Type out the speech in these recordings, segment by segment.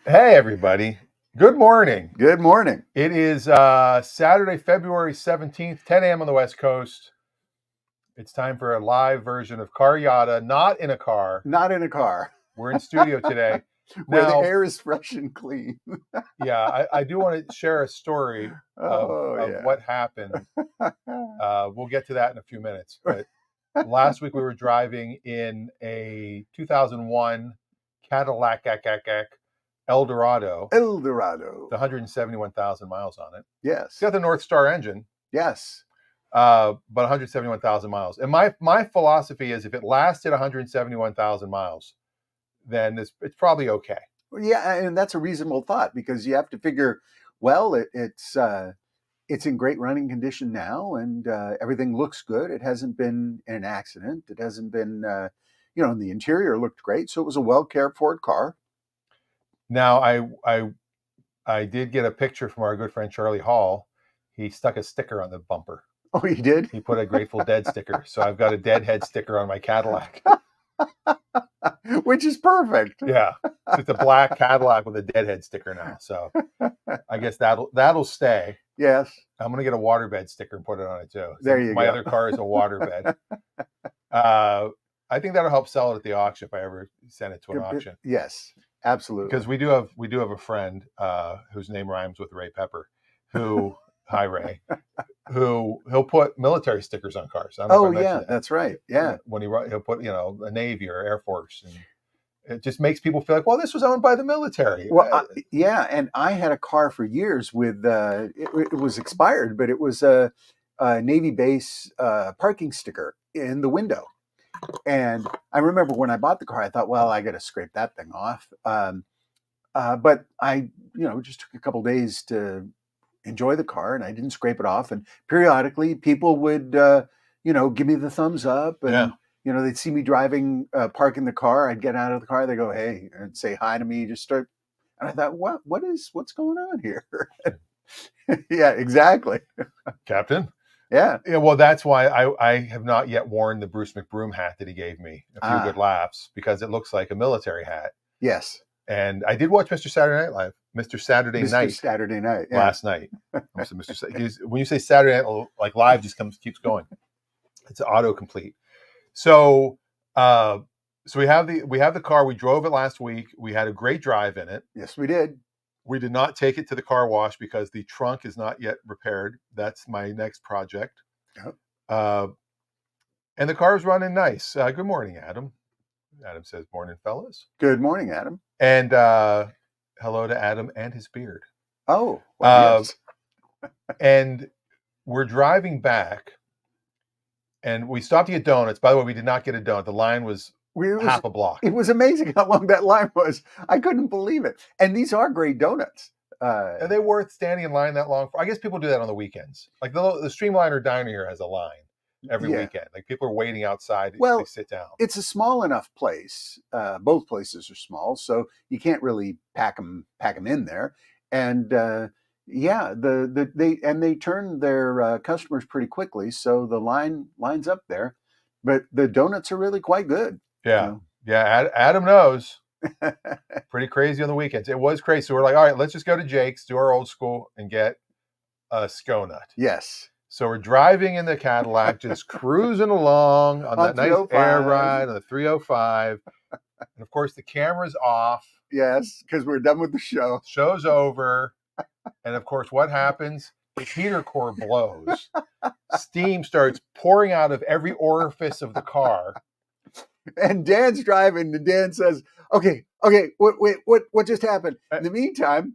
Hey, everybody. Good morning. Good morning. It is Saturday, February 17th, 10 a.m. on the West Coast. It's time for a live version of CarYada, not in a car. Not in a car We're in studio today. where the Now, air is fresh and clean. yeah, I do want to share a story Oh, of yeah. what happened. We'll get to that in a few minutes. But last week we were driving in a 2001 Cadillac Eldorado, El Dorado. the 171,000 miles on it. Yes. It's got the North Star engine, Yes. but 171,000 miles. And my philosophy is if it lasted 171,000 miles, then it's probably okay. Yeah, and that's a reasonable thought because you have to figure, well, it's in great running condition now, and everything looks good. It hasn't been in an accident. It hasn't been, and the interior looked great. So it was a well cared for car. Now I did get a picture from our good friend Charlie Hall. He stuck a sticker on the bumper. Oh, you did? He put a Grateful Dead sticker. So I've got a Deadhead sticker on my Cadillac. Which is perfect. Yeah. So it's a black Cadillac with a Deadhead sticker now. So I guess that'll stay. Yes. I'm gonna get a waterbed sticker and put it on it too. There you My go. other car is a waterbed. I think that'll help sell it at the auction if I ever send it to an auction. Yes, absolutely. Because we do have a friend whose name rhymes with Ray Pepper, who hi Ray, who he'll put military stickers on cars. I don't know if I mentioned that. That's right. Yeah. When he'll put a Navy or Air Force, and it just makes people feel like, well, this was owned by the military. Well, yeah, and I had a car for years with it was expired, but it was a Navy base parking sticker in the window. And I remember when I bought the car, I thought, well, I got to scrape that thing off. But I, just took a couple days to enjoy the car, and I didn't scrape it off. And periodically, people would, give me the thumbs up, and they'd see me driving, parking the car. I'd get out of the car. They go, hey, and say hi to me. Just start. And I thought, what's going on here? Yeah, exactly. Captain. Yeah. Yeah, well, that's why I have not yet worn the Bruce McBroom hat that he gave me a few good laughs, because it looks like a military hat. Yes. And I did watch Mr. Saturday Night Live, Mr. Saturday Night last night. So when you say Saturday Night, like live just keeps going. It's autocomplete. So we have the car. We drove it last week. We had a great drive in it. Yes, we did. We did not take it to the car wash because the trunk is not yet repaired. That's my next project. Yep. And the car's running nice. Good morning, Adam. Adam says, morning, fellas. Good morning, Adam. And hello to Adam and his beard. Oh, well, yes. And we're driving back, and we stopped to get donuts. By the way, we did not get a donut. The line was half a block. It was amazing how long that line was. I couldn't believe it. And these are great donuts. Are they worth standing in line that long for? I guess people do that on the weekends. Like the Streamliner Diner here has a line every weekend. Like people are waiting outside to sit down. It's a small enough place. Both places are small, so you can't really pack them in there. And they turn their customers pretty quickly, so the lines up there. But the donuts are really quite good. Yeah, yeah. Adam knows. Pretty crazy on the weekends. It was crazy. So we're like, all right, let's just go to Jake's, do our old school, and get a Sconut. Yes. So we're driving in the Cadillac, just cruising along on that nice air ride on the 305. And of course, the camera's off. Yes, because we're done with the show. Show's over. And of course, what happens? The heater core blows. Steam starts pouring out of every orifice of the car. And Dan's driving, and Dan says, okay, what just happened? In the meantime,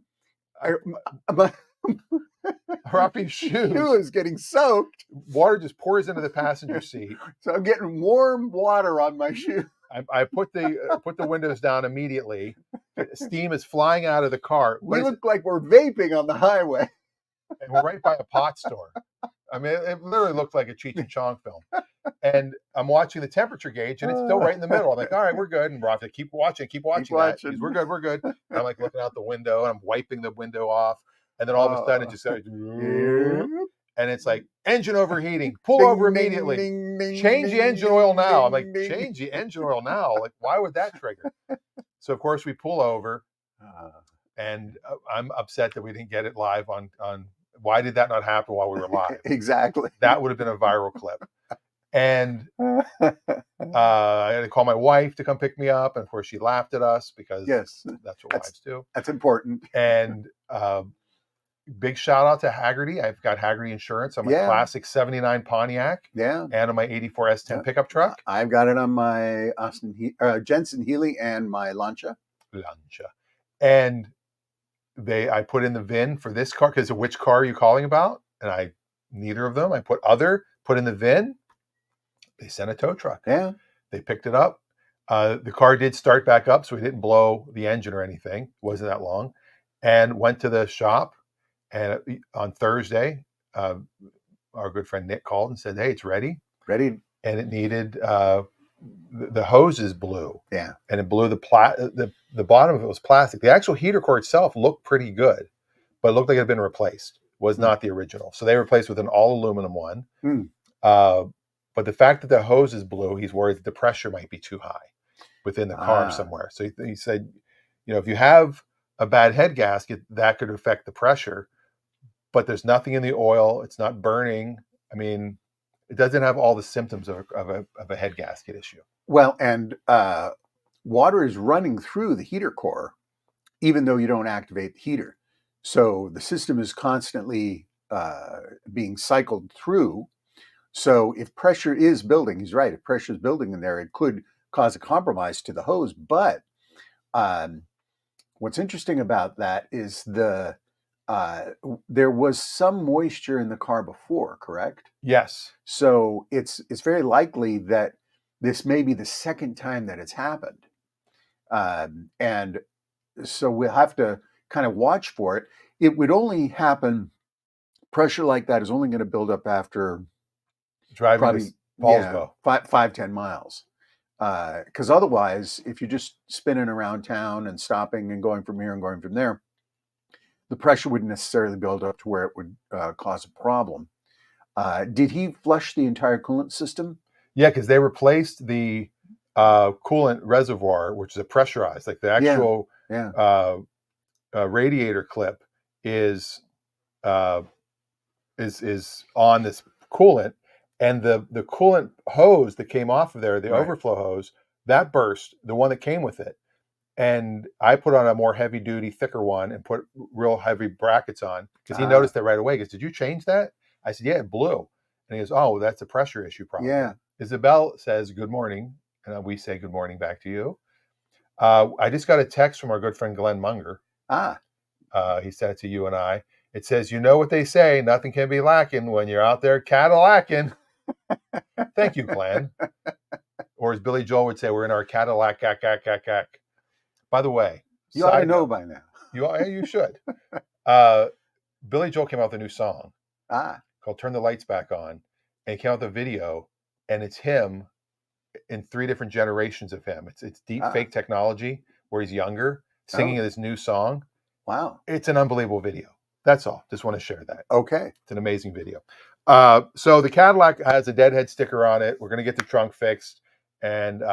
Raffi's shoe is getting soaked. Water just pours into the passenger seat. So I'm getting warm water on my shoe. I put the windows down immediately. Steam is flying out of the car. We look like we're vaping on the highway. And we're right by a pot store. I mean, it literally looked like a Cheech and Chong film. And I'm watching the temperature gauge, and it's still right in the middle. I'm like, all right, we're good. And Raffi, keep watching that. We're good. And I'm like looking out the window, and I'm wiping the window off. And then all of a sudden, it just starts, and it's like, engine overheating. Pull over immediately. Change the engine oil now. I'm like, change the engine oil now? Like, why would that trigger? So, of course, we pull over. And I'm upset that we didn't get it live on. Why did that not happen while we were live? Exactly. That would have been a viral clip. And I had to call my wife to come pick me up, and of course she laughed at us because yes, that's what wives do. That's important. And big shout out to Haggerty. I've got Haggerty insurance on my classic '79 Pontiac. Yeah. And on my '84 S10 pickup truck. I've got it on my Jensen Healy and my Lancia. And I put in the VIN for this car because which car are you calling about? And neither of them. I put in the VIN. They sent a tow truck. Yeah. They picked it up. The car did start back up, so we didn't blow the engine or anything. It wasn't that long. And went to the shop. And on Thursday, our good friend Nick called and said, "Hey, it's ready." Ready. And it needed the hoses blew. Yeah. And it blew the bottom of it was plastic. The actual heater core itself looked pretty good, but it looked like it had been replaced. It was not the original. So they replaced with an all aluminum one. But the fact that the hoses blew, he's worried that the pressure might be too high within the car somewhere. So he said, if you have a bad head gasket, that could affect the pressure, but there's nothing in the oil. It's not burning. I mean, it doesn't have all the symptoms of a head gasket issue. Well, and water is running through the heater core, even though you don't activate the heater. So the system is constantly being cycled through. So if pressure is building, he's right, if pressure is building in there, it could cause a compromise to the hose. But what's interesting about that is there was some moisture in the car before, correct? Yes. So it's very likely that this may be the second time that it's happened. And so we'll have to kind of watch for it. It would only happen, pressure like that is only going to build up after driving probably Paulsbo. 5-10 miles. Because otherwise, if you're just spinning around town and stopping and going from here and going from there, the pressure wouldn't necessarily build up to where it would cause a problem. Did he flush the entire coolant system? Yeah, because they replaced the coolant reservoir, which is a pressurized, like the actual radiator clip is on this coolant, and the coolant hose that came off of there, the overflow hose, that burst, the one that came with it. And I put on a more heavy duty, thicker one and put real heavy brackets on because he noticed that right away. He goes, "Did you change that?" I said, "Yeah, it blew." And he goes, "Oh, that's a pressure issue probably." Yeah. Isabel says, "Good morning." And we say, "Good morning" back to you. I just got a text from our good friend Glenn Munger. He sent it to you and I. It says, "You know what they say, nothing can be lacking when you're out there Cadillacing." Thank you, Glenn. Or as Billy Joel would say, we're in our Cadillac. By the way, you ought to know by now. You should. Billy Joel came out with a new song called "Turn the Lights Back On," and he came out with a video, and it's him in 3 different generations of him. It's deep fake technology where he's younger singing this new song. Wow, it's an unbelievable video. That's all. Just want to share that. Okay, it's an amazing video. So the Cadillac has a deadhead sticker on it. We're gonna get the trunk fixed, and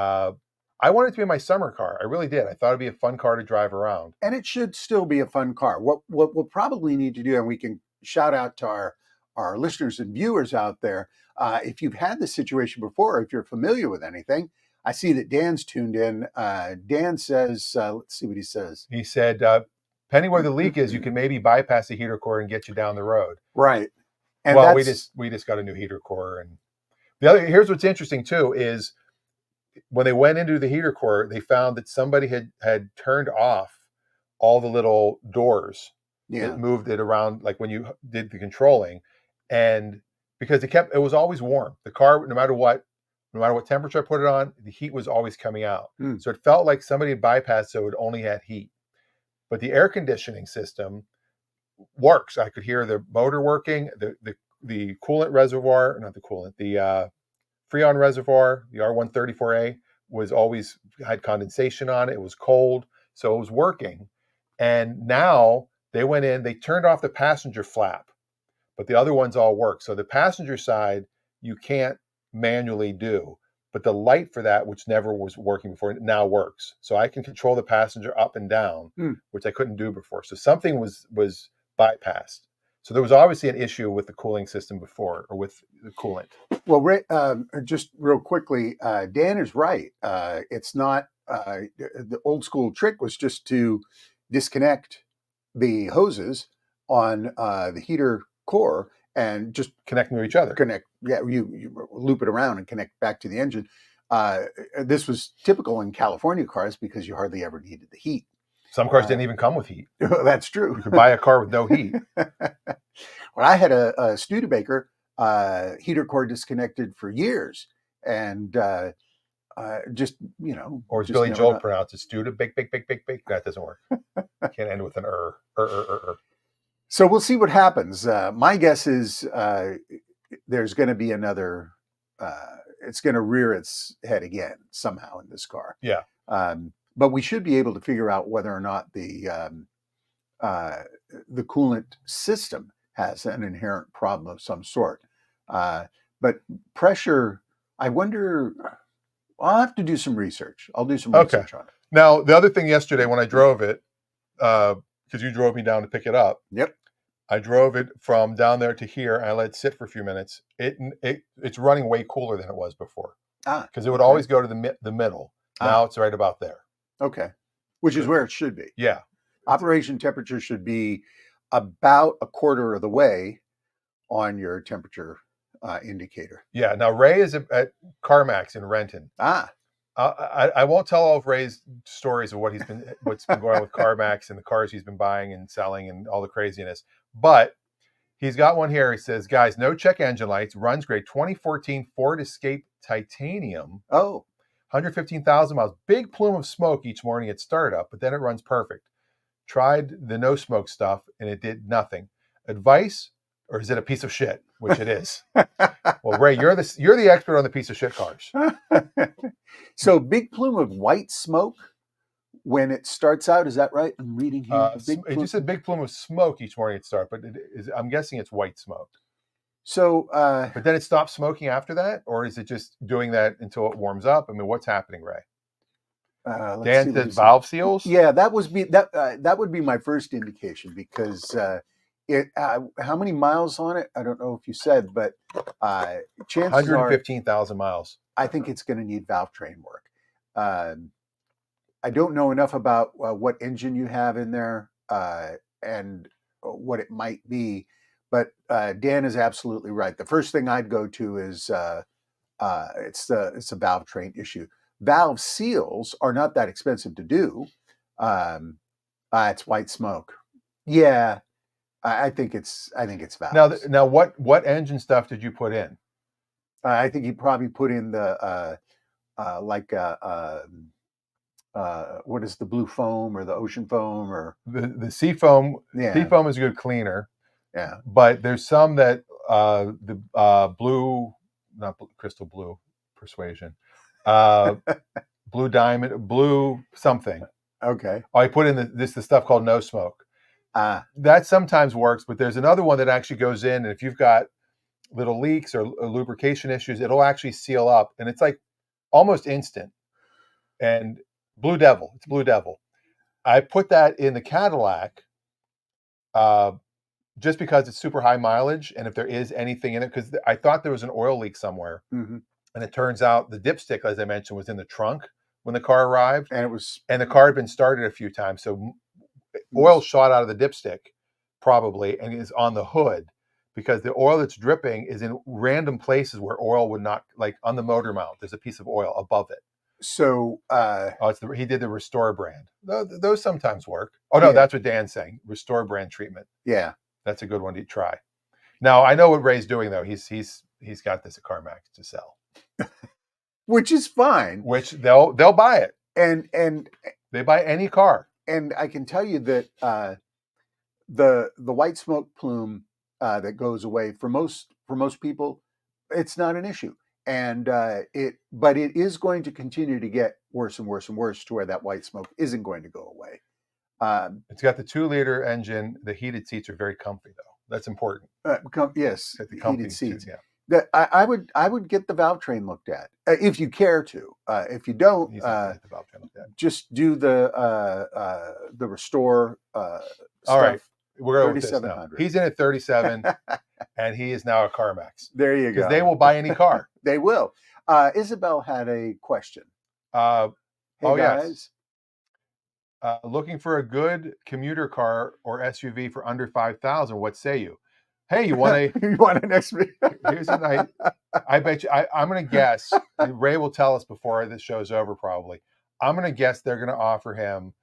I wanted it to be my summer car. I really did. I thought it'd be a fun car to drive around. And it should still be a fun car. What we'll probably need to do, and we can shout out to our listeners and viewers out there, if you've had this situation before, if you're familiar with anything, I see that Dan's tuned in. Dan says, let's see what he says. He said, depending where the leak is, you can maybe bypass the heater core and get you down the road. Right. And well, we just got a new heater core. And here's what's interesting too is, when they went into the heater core, they found that somebody had turned off all the little doors. It moved it around, like when you did the controlling, and because it was always warm. The car, no matter what temperature I put it on, the heat was always coming out. So it felt like somebody had bypassed, so it only had heat. But the air conditioning system works. I could hear the motor working, the coolant reservoir, not the coolant, the Freon reservoir, the R134A, had condensation on it. It was cold, so it was working. And now they went in, they turned off the passenger flap, but the other ones all work. So the passenger side, you can't manually do, but the light for that, which never was working before, now works. So I can control the passenger up and down, which I couldn't do before. So something was bypassed. So there was obviously an issue with the cooling system before, or with the coolant. Well, Ray, just real quickly, Dan is right. It's not the old school trick was just to disconnect the hoses on the heater core and just connect them to each other. You loop it around and connect back to the engine. This was typical in California cars because you hardly ever needed the heat. Some cars didn't even come with heat. That's true. You could buy a car with no heat. Well, I had a Studebaker heater core disconnected for years, and just or as Billy Joel pronounces, Studebaker. That doesn't work. Can't end with an So we'll see what happens. My guess is there's going to be another. It's going to rear its head again somehow in this car. Yeah. But we should be able to figure out whether or not the coolant system has an inherent problem of some sort. But pressure, I wonder. I'll have to do some research. I'll do some research on it. Now, the other thing yesterday when I drove it, because you drove me down to pick it up. Yep. I drove it from down there to here, and I let it sit for a few minutes. It's running way cooler than it was before. Because it would always go to the middle. Now it's right about there. Okay. Which is where it should be. Yeah. Operation temperature should be about a quarter of the way on your temperature indicator. Yeah. Now Ray is at CarMax in Renton. I won't tell all of Ray's stories of what's been going on with CarMax and the cars he's been buying and selling and all the craziness. But he's got one here. He says, guys, no check engine lights, runs great. 2014 Ford Escape Titanium. 115,000 miles. Big plume of smoke each morning at startup, but then it runs perfect. Tried the no smoke stuff and it did nothing. Advice, or is it a piece of shit? Which it is. Well, Ray, you're the expert on the piece of shit cars. So big plume of white smoke when it starts out, is that right? I'm reading here. It just said big plume of smoke each morning at start, but I'm guessing it's white smoke. So, but then it stops smoking after that, or is it just doing that until it warms up? I mean, what's happening, Ray? Dan says valve seals. Yeah, that would be my first indication because how many miles on it? I don't know if you said, but chances 115,000 miles. I think it's going to need valve train work. I don't know enough about what engine you have in there and what it might be, but Dan is absolutely right. The first thing I'd go to is it's a valve train issue. Valve seals are not that expensive to do. It's white smoke. Yeah, I think it's valves. Now, what engine stuff did you put in? I think you probably put in the what is the blue foam or the ocean foam or the sea foam? Yeah. Sea foam is a good cleaner. Yeah, but there's some that the blue, not crystal blue, persuasion, blue diamond, blue something. Okay. Oh, I put in the stuff called no smoke. That sometimes works, but there's another one that actually goes in, and if you've got little leaks or lubrication issues, it'll actually seal up, and it's like almost instant. And Blue Devil, it's Blue Devil. I put that in the Cadillac just because it's super high mileage, and if there is anything in it, because I thought there was an oil leak somewhere, and it turns out the dipstick, as I mentioned, was in the trunk when the car arrived, and the car had been started a few times, so oil shot out of the dipstick probably and is on the hood, because the oil that's dripping is in random places where oil would not, like on the motor mount, there's a piece of oil above it. So he did the Restore brand. Those sometimes work. Oh no, that's what Dan's saying. Restore brand treatment. Yeah, that's a good one to try. Now I know what Ray's doing though. He's got this at CarMax to sell, which is fine. Which they'll buy it, and they buy any car. And I can tell you that the white smoke plume that goes away for most people, it's not an issue. And but it is going to continue to get worse and worse and worse to where that white smoke isn't going to go away. It's got the 2-liter engine. The heated seats are very comfy, though. That's important. Yes, the heated seats. That I would get the valve train looked at if you care to. If you don't, He's not gonna get the valve train looked at. just do the restore All stuff. right, we're going with this now. 3700. He's in at 37, and he is now a CarMax. There you go. Because they will buy any car. They will. Isabel had a question. Hey guys. Yes. Looking for a good commuter car or SUV for under 5,000. What say you? Hey, you want you want an SUV? Here's a night. I bet you. I'm going to guess. Ray will tell us before this show's over. Probably. I'm going to guess they're going to offer him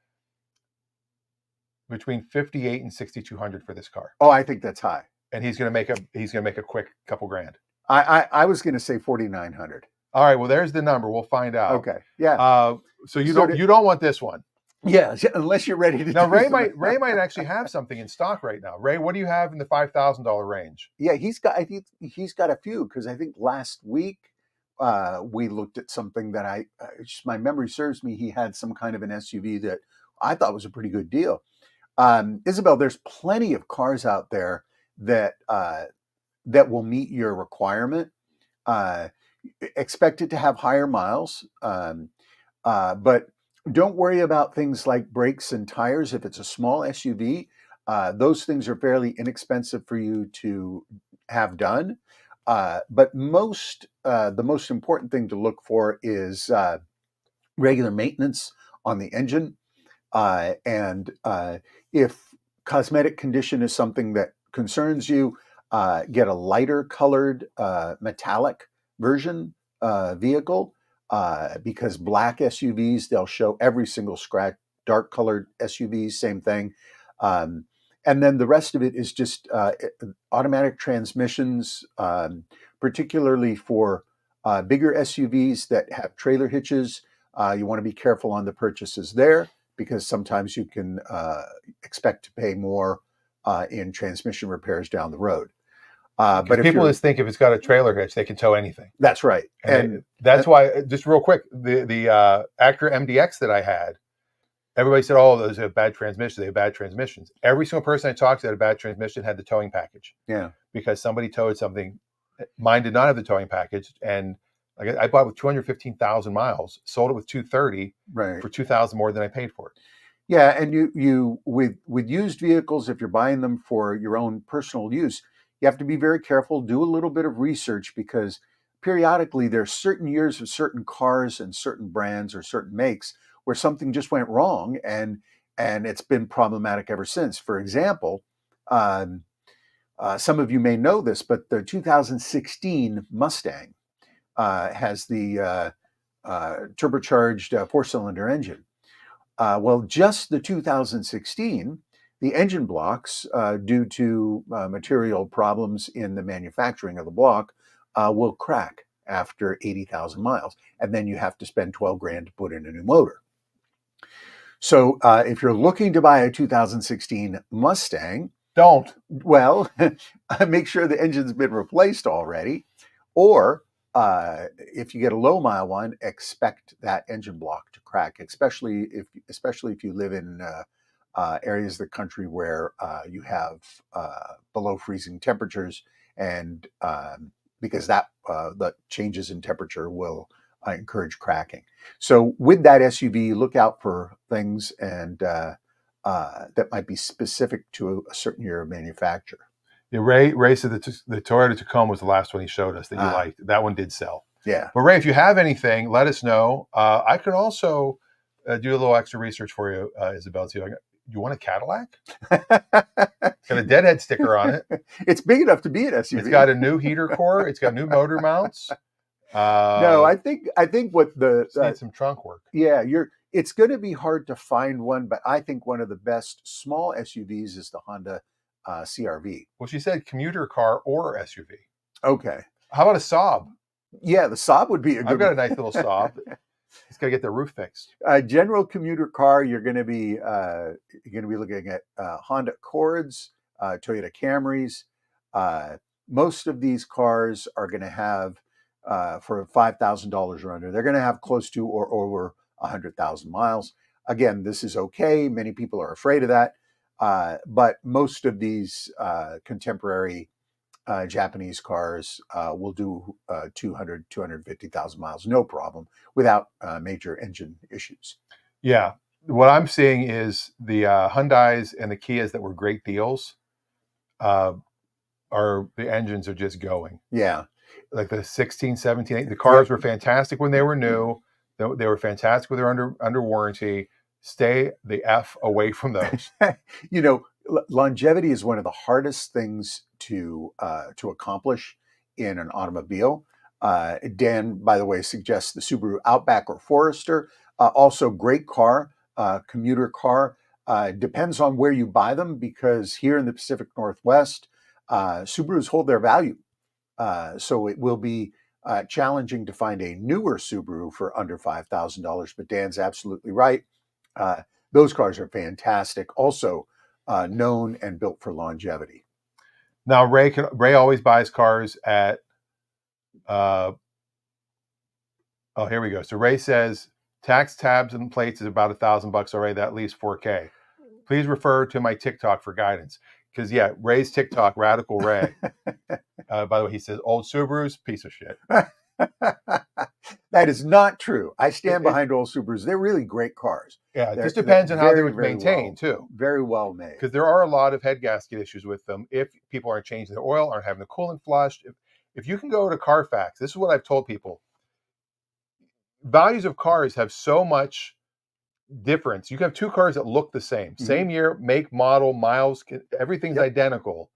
between 58 and 6,200 for this car. Oh, I think that's high. And he's going to make a quick couple grand. I was going to say 4,900. All right. Well, there's the number. We'll find out. Okay. Yeah. So you don't want this one. Yeah, unless you're ready to. Now Ray might actually have something in stock right now. Ray, what do you have in the $5,000 range? Yeah, he's got a few, because I think last week we looked at something that my memory serves me. He had some kind of an SUV that I thought was a pretty good deal. Isabel, there's plenty of cars out there that will meet your requirement. Expect it to have higher miles, but don't worry about things like brakes and tires. If it's a small SUV, those things are fairly inexpensive for you to have done. But the most important thing to look for is regular maintenance on the engine. And if cosmetic condition is something that concerns you, get a lighter colored metallic version vehicle. Because black SUVs, they'll show every single scratch. Dark colored SUVs, same thing. And then the rest of it is just automatic transmissions, particularly for bigger SUVs that have trailer hitches. You want to be careful on the purchases there, because sometimes you can expect to pay more in transmission repairs down the road. But if people just think if it's got a trailer hitch, they can tow anything. That's right. And that's why, just real quick, the Acura MDX that I had, everybody said, oh, those have bad transmissions. They have bad transmissions. Every single person I talked to that had a bad transmission had the towing package. Yeah. Because somebody towed something. Mine did not have the towing package. And I bought it with 215,000 miles, sold it with 230 for 2,000 more than I paid for it. Yeah. And you with used vehicles, if you're buying them for your own personal use, you have to be very careful, do a little bit of research, because periodically there's certain years of certain cars and certain brands or certain makes where something just went wrong, and it's been problematic ever since. For example, some of you may know this, but the 2016 Mustang has the turbocharged four-cylinder engine. Well, just the 2016, the engine blocks, due to material problems in the manufacturing of the block, will crack after 80,000 miles. And then you have to spend 12 grand to put in a new motor. So if you're looking to buy a 2016 Mustang, don't. Well, make sure the engine's been replaced already. Or if you get a low mile one, expect that engine block to crack, especially if you live in areas of the country where you have below freezing temperatures, and because the changes in temperature will encourage cracking. So with that SUV, look out for things and that might be specific to a certain year of manufacture. Yeah, Ray said that the Toyota Tacoma was the last one he showed us that you liked. That one did sell. Yeah. But Ray, if you have anything, let us know. I could also do a little extra research for you, Isabel, too. You want a Cadillac? It's got a deadhead sticker on it. It's big enough to be an SUV. It's got a new heater core. It's got new motor mounts. No, I think what needs some trunk work. Yeah, it's going to be hard to find one, but I think one of the best small SUVs is the Honda CR-V. Well, she said commuter car or SUV. Okay. How about a Saab? Yeah, the Saab would be a good one. I've got a nice little Saab. It's got to get the roof fixed. General commuter car, you're going to be looking at Honda Accords, Toyota Camrys. Most of these cars are going to have, for $5,000 or under, they're going to have close to or over 100,000 miles. Again, this is okay. Many people are afraid of that. But most of these contemporary Japanese cars will do 250,000 miles, no problem, without major engine issues. Yeah. What I'm seeing is the Hyundais and the Kias that were great deals, the engines are just going. Yeah. Like the 16, 17, 18, the cars were fantastic when they were new. They were fantastic when they're under warranty. Stay the F away from those. Longevity is one of the hardest things to accomplish in an automobile. Dan, by the way, suggests the Subaru Outback or Forester. Also, great car, commuter car. Depends on where you buy them, because here in the Pacific Northwest, Subarus hold their value. So it will be challenging to find a newer Subaru for under $5,000. But Dan's absolutely right. Those cars are fantastic. Also, known and built for longevity. Now, Ray always buys cars at. Oh, here we go. So Ray says tax tabs and plates is about $1,000 already. That leaves $4K. Please refer to my TikTok for guidance. Because Ray's TikTok, Radical Ray. By the way, he says old Subarus, piece of shit. That is not true. I stand behind old Subarus. They're really great cars. Yeah, it just depends on how they were maintained, too. Very well made. Because there are a lot of head gasket issues with them if people aren't changing their oil, aren't having the coolant flushed. If you can go to Carfax, this is what I've told people. Values of cars have so much difference. You can have two cars that look the same. Same year, make, model, miles, everything's identical.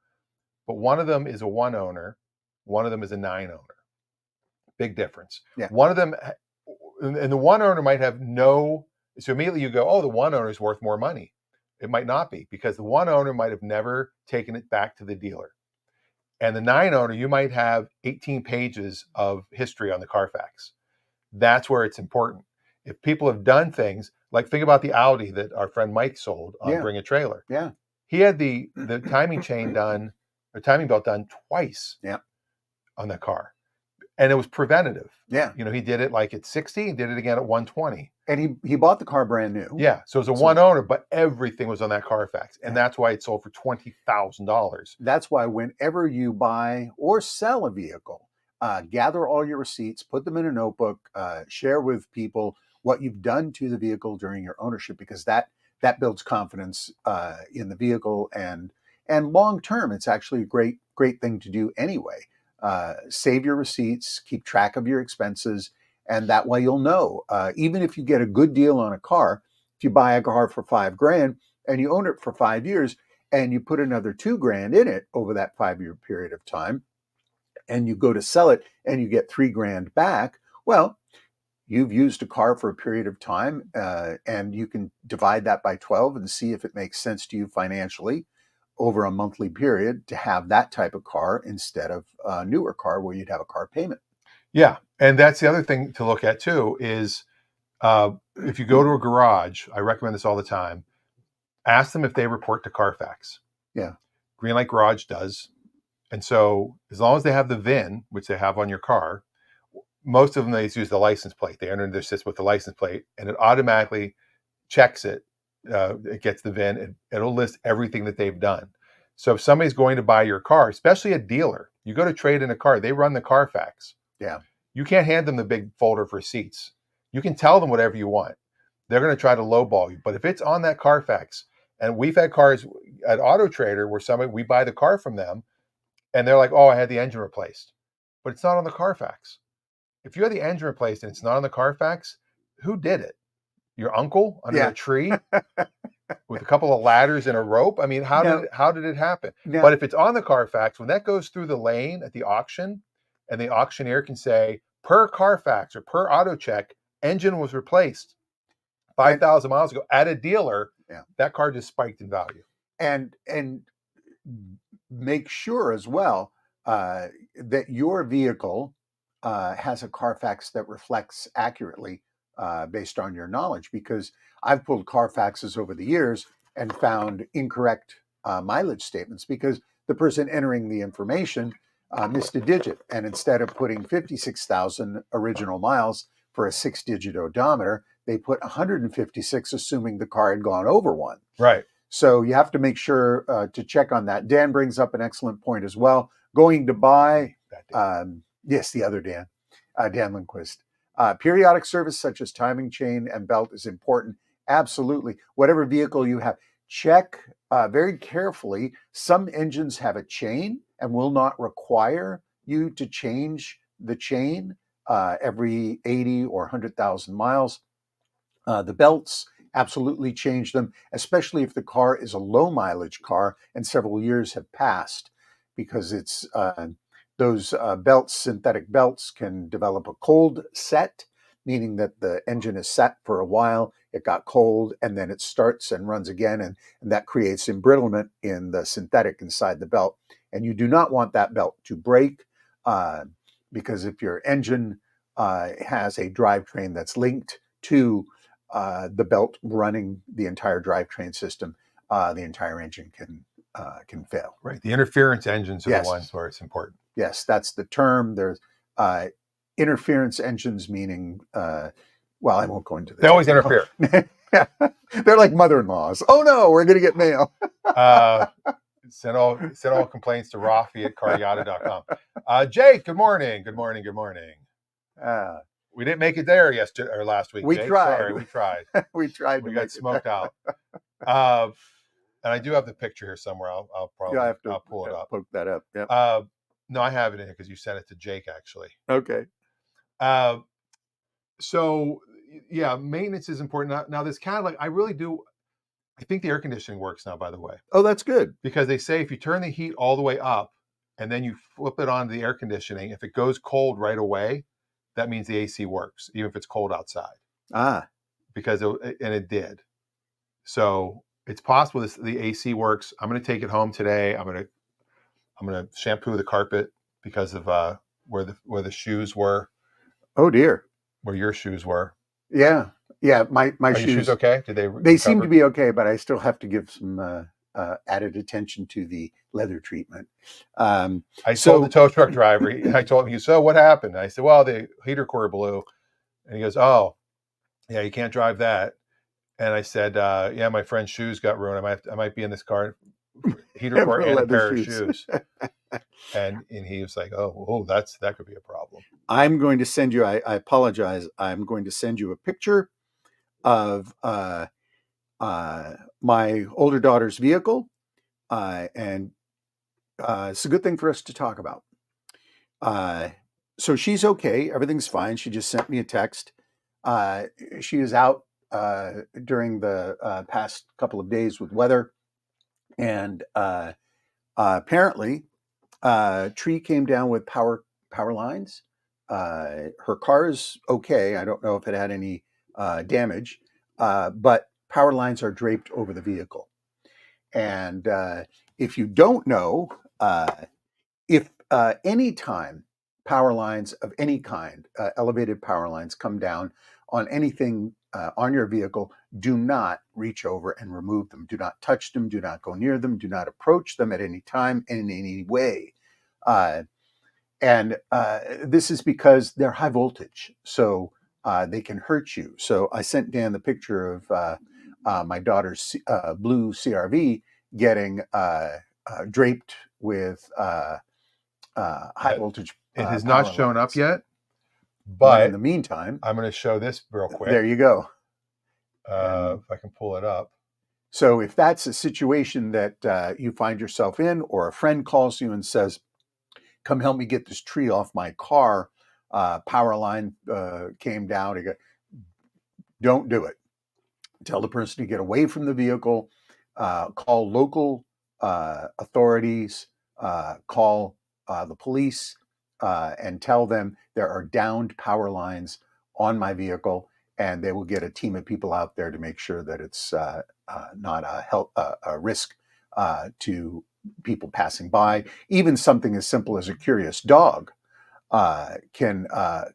But one of them is a 1 owner. One of them is a 9 owner. Big difference. Yeah. One of them, and the 1 owner might have no, so immediately you go, oh, the 1 owner is worth more money. It might not be, because the 1 owner might have never taken it back to the dealer. And the 9 owner, you might have 18 pages of history on the Carfax. That's where it's important. If people have done things, like think about the Audi that our friend Mike sold on Bring a Trailer. Yeah. He had the timing chain done, or timing belt done twice on that car. And it was preventative. Yeah. He did it like at 60, he did it again at 120. And he bought the car brand new. Yeah. So it was a 1 owner, but everything was on that Carfax. And that's why it sold for $20,000. That's why whenever you buy or sell a vehicle, gather all your receipts, put them in a notebook, share with people what you've done to the vehicle during your ownership, because that builds confidence in the vehicle, and long term, it's actually a great thing to do anyway. Save your receipts, keep track of your expenses, and that way you'll know. Even if you get a good deal on a car, if you buy a car for $5,000 and you own it for 5 years, and you put another $2,000 in it over that 5-year period of time, and you go to sell it and you get $3,000 back, well, you've used a car for a period of time, and you can divide that by 12 and see if it makes sense to you financially over a monthly period to have that type of car instead of a newer car where you'd have a car payment. Yeah. And that's the other thing to look at too, is if you go to a garage, I recommend this all the time, ask them if they report to Carfax. Yeah. Greenlight Garage does. And so as long as they have the VIN, which they have on your car, most of them, they use the license plate. They enter their system with the license plate, and it automatically checks it. It gets the VIN. It'll list everything that they've done. So if somebody's going to buy your car, especially a dealer, you go to trade in a car, they run the Carfax. Yeah. You can't hand them the big folder of receipts. You can tell them whatever you want. They're going to try to lowball you. But if it's on that Carfax, and we've had cars at Auto Trader where we buy the car from them, and they're like, oh, I had the engine replaced. But it's not on the Carfax. If you had the engine replaced and it's not on the Carfax, who did it? Your uncle under a tree with a couple of ladders and a rope? I mean, how did it happen? But if it's on the Carfax, when that goes through the lane at the auction, and the auctioneer can say, per Carfax or per auto check, engine was replaced 5,000 miles ago at a dealer, that car just spiked in value. And make sure as well that your vehicle has a Carfax that reflects accurately based on your knowledge, because I've pulled Carfaxes over the years and found incorrect mileage statements because the person entering the information missed a digit, and instead of putting 56,000 original miles for a 6-digit odometer, they put 156, assuming the car had gone over 1. Right. So you have to make sure to check on that. Dan brings up an excellent point as well. going to buy, That Dan. yes, the other Dan, Dan Lindquist. Periodic service such as timing chain and belt is important. Absolutely. Whatever vehicle you have, check very carefully. Some engines have a chain and will not require you to change the chain every 80 or 100,000 miles. The belts, absolutely change them, especially if the car is a low mileage car and several years have passed, because it's those belts, synthetic belts, can develop a cold set, meaning that the engine is set for a while, it got cold, and then it starts and runs again, and that creates embrittlement in the synthetic inside the belt. And you do not want that belt to break, because if your engine has a drivetrain that's linked to the belt running the entire drivetrain system, the entire engine can fail. Right. The interference engines are the ones where it's important. Yes, that's the term. There's interference engines, meaning, well, I won't go into this. They always interfere. They're like mother-in-laws. Oh no, we're going to get mail. Send all complaints to Raffi at CarYada.com. Jake, good morning. Good morning. Good morning. We didn't make it there yesterday or last week. We Jake. tried. Sorry, we tried. We tried. We got smoked out. And I do have the picture here somewhere. I'll probably I'll pull it up. Poke that up. Yeah. No, I have it in here because you sent it to Jake actually. Okay. So yeah, maintenance is important. Now this kind of like I really do. I think the air conditioning works now, by the way. Oh, that's good. Because they say if you turn the heat all the way up and then you flip it on the air conditioning, if it goes cold right away, that means the AC works, even if it's cold outside. Because it did. So it's possible the AC works. I'm going to take it home today. I'm going to shampoo the carpet because of where the shoes were. Oh dear. Where your shoes were. Yeah. Yeah. My Are shoes. Your shoes okay? Did they? They seem to be okay, but I still have to give some added attention to the leather treatment. I told the tow truck driver. I told him, "So what happened?" I said, "Well, the heater core blew," and he goes, "Oh, yeah, you can't drive that." And I said, "Yeah, my friend's shoes got ruined. I might be in this car, heater core and a pair of shoes." And he was like, "Oh, that could be a problem." I'm going to send you. I apologize. I'm going to send you a picture of my older daughter's vehicle, and it's a good thing for us to talk about. So she's okay. Everything's fine. She just sent me a text. She is out during the past couple of days with weather, and apparently a tree came down with power lines. Her car is okay. I don't know if it had any damage, but power lines are draped over the vehicle. And if you don't know, if any time power lines of any kind, elevated power lines, come down on anything on your vehicle, do not reach over and remove them. Do not touch them. Do not go near them. Do not approach them at any time in any way. And this is because they're high voltage, so they can hurt you. So I sent Dan the picture of my daughter's blue CRV getting draped with high voltage. It has not shown up yet, but in the meantime, I'm going to show this real quick. There you go. If I can pull it up. So if that's a situation that you find yourself in, or a friend calls you and says, "Come help me get this tree off my car. Power line came down." Don't do it. Tell the person to get away from the vehicle. Call local authorities. Call the police and tell them there are downed power lines on my vehicle, and they will get a team of people out there to make sure that it's not a risk to people passing by. Even something as simple as a curious dog can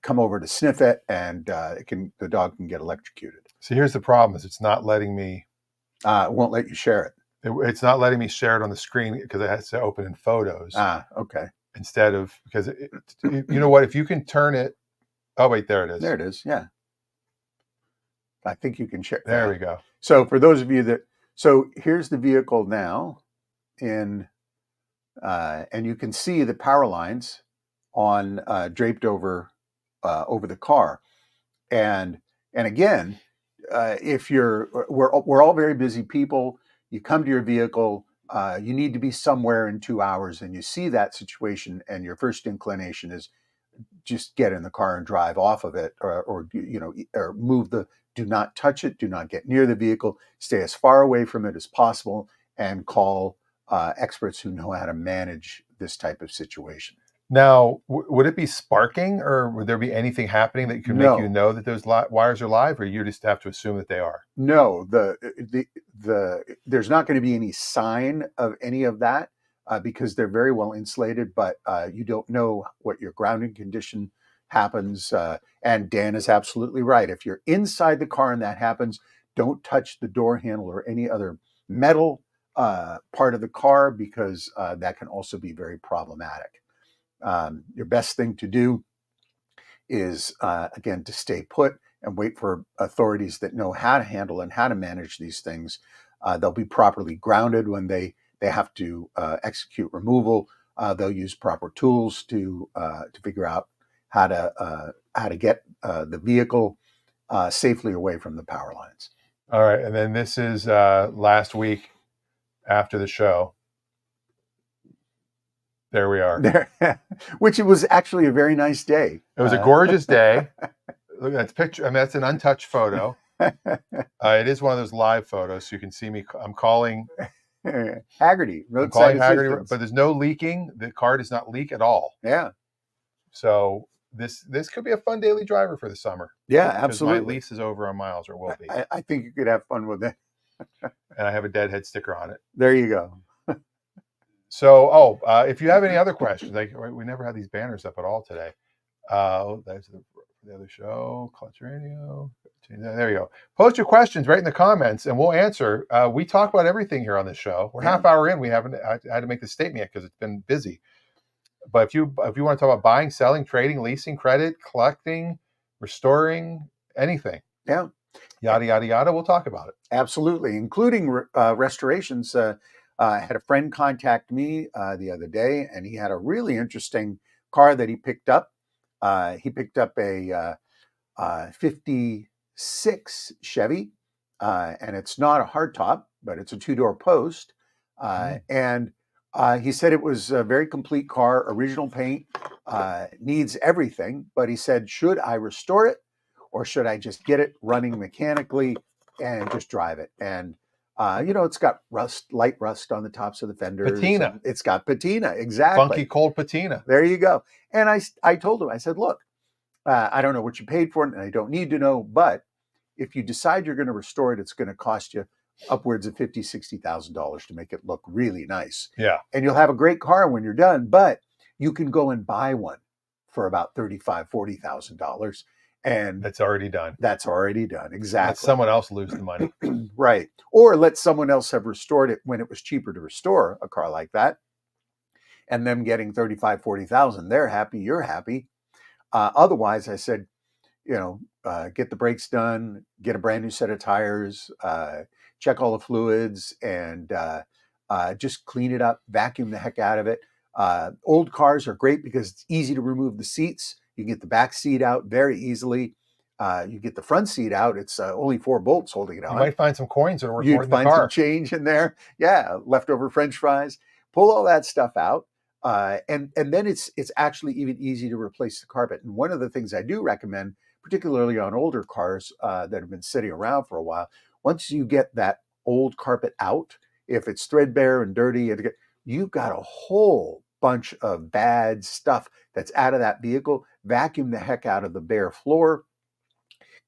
come over to sniff it, and the dog can get electrocuted. So here's the problem: is it's not letting me. It won't let you share it. It's not letting me share it on the screen because it has to open in Photos. Okay. Instead of, because you know what? If you can turn it. Oh wait, there it is. There it is. Yeah. I think you can share. There we go. So for those of you so here's the vehicle now in and you can see the power lines on draped over the car. And again, if we're all very busy people, you come to your vehicle, you need to be somewhere in 2 hours, and you see that situation, and your first inclination is just get in the car and drive off of it, or move do not touch it, do not get near the vehicle, stay as far away from it as possible, and call experts who know how to manage this type of situation. Now, would it be sparking, or would there be anything happening that can make you know that those wires are live, or you just have to assume that they are? No, there's not going to be any sign of any of that because they're very well insulated, but you don't know what your grounding condition happens. And Dan is absolutely right. If you're inside the car and that happens, don't touch the door handle or any other metal part of the car, because that can also be very problematic. Your best thing to do is, again, to stay put and wait for authorities that know how to handle and how to manage these things. They'll be properly grounded when they have to execute removal. They'll use proper tools to figure out how to get the vehicle safely away from the power lines. All right, and then this is last week after the show. There we are. Which it was actually a very nice day. It was a gorgeous day. Look at that picture. I mean, that's an untouched photo. It is one of those live photos, so you can see me. I'm calling Haggerty. I'm calling Haggerty, but there's no leaking. The car does not leak at all. Yeah. So this could be a fun daily driver for the summer. Yeah, absolutely. My lease is over on miles, or will be. I think you could have fun with it. And I have a Deadhead sticker on it. There you go. So, if you have any other questions, we never had these banners up at all today. There's the other show, Clutch Radio. There you go. Post your questions right in the comments, and we'll answer. We talk about everything here on this show. We're half hour in. I had to make this statement yet because it's been busy. But if you want to talk about buying, selling, trading, leasing, credit, collecting, restoring, anything, yada yada yada, we'll talk about it. Absolutely, including restorations. I had a friend contact me the other day, and he had a really interesting car that he picked up. He picked up a 56 Chevy, and it's not a hardtop, but it's a 2-door post. And he said it was a very complete car, original paint, needs everything. But he said, should I restore it, or should I just get it running mechanically and just drive it? And it's got light rust on the tops of the fenders. Patina. It's got patina, exactly. Funky cold patina. There you go. And I told him, I said, look, I don't know what you paid for it, and I don't need to know, but if you decide you're going to restore it, it's going to cost you upwards of $50,000, $60,000 to make it look really nice. Yeah. And you'll have a great car when you're done, but you can go and buy one for about $35,000, $40,000. And that's already done. That's already done. Exactly. Let someone else lose the money. Right. Or let someone else have restored it when it was cheaper to restore a car like that. And them getting $35,000, $40,000. They're happy. You're happy. Otherwise, I said, get the brakes done, get a brand new set of tires, check all the fluids, and just clean it up, vacuum the heck out of it. Old cars are great because it's easy to remove the seats. You get the back seat out very easily. You get the front seat out. It's only 4 bolts holding it on. You might find some coins that are worth more in the car. You'd find some change in there. Yeah, leftover French fries. Pull all that stuff out. And then it's actually even easy to replace the carpet. And one of the things I do recommend, particularly on older cars that have been sitting around for a while, once you get that old carpet out, if it's threadbare and dirty, you've got a whole bunch of bad stuff that's out of that vehicle. Vacuum the heck out of the bare floor.